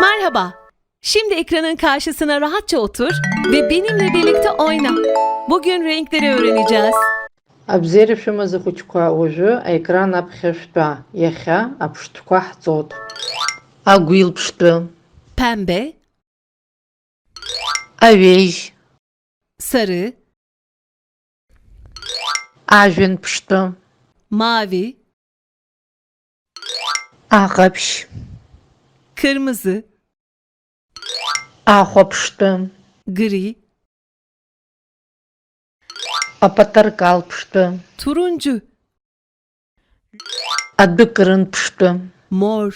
Merhaba. Şimdi ekranın karşısına rahatça otur ve benimle birlikte oyna. Bugün renkleri öğreneceğiz. Абзерышъомэ зыхъукӀкӀуаӀожъу экран апхъэшъутба ехьа апштукъо хьцӀот. Агуил пшту, Pembe, авеж, sarı, ажъон пшту, mavi, агъэпщ, kırmızı, ахъо пшту, gri, апатэркал пшту, turuncu, адыкърын пшту, mor,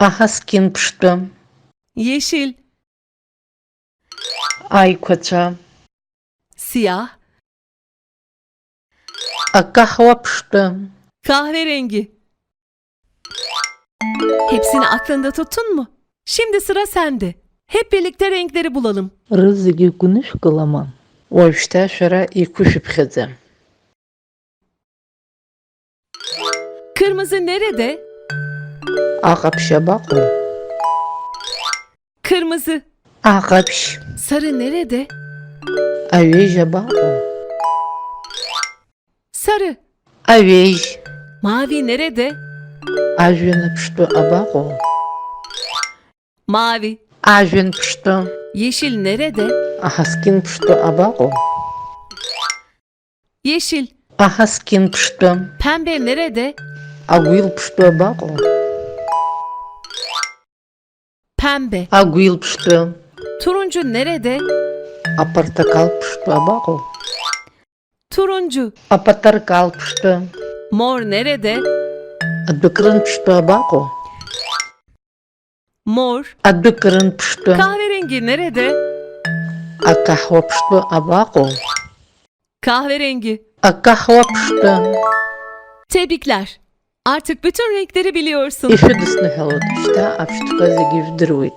ахаскин пшту, yeşil, айкъочъэ, siyah, акъахъо пшту. kahverengi. Hepsini aklında tuttun mu? Şimdi sıra sende. Hep birlikte renkleri bulalım. Рызыги гунышъ къыламэ. Уажәшьҭа шәара иқәышәыԥхьаӡа. Kırmızı nerede? Аҟаԥшь абаҟоу? Kırmızı. Аҟаԥшь. Sarı nerede? Авеж абаҟоу? Sarı. Авеж. Mavi nerede? Ажәҩан аԥштәы абаҟоу? Mavi. Ажәҩан ԥштәы. Yeşil nerede? Аҳаскьын ԥштәы абаҟоу? Yeşil. Аҳаскьын ԥштәы. Pembe nerede? Агәил ԥштәы абаҟоу? Pembe. Агәил ԥштәы. Turuncu nerede? Апартакал ԥштәы абаҟоу? Turuncu. Апатаркал ԥштәы. Mor nerede? Адәыкрын ԥштәы абаҟоу? Mor. Адәыкрын ԥштәы. Kahverengi nerede? Акаҳуа ԥштәы абаҟоу? Kahverengi. Акаҳуа ԥштәы. Tebrikler. Artık bütün renkleri biliyorsun. Ишәыдысныҳәалоит, шьҭа аԥштәқәа зегьы ижәдыруеит.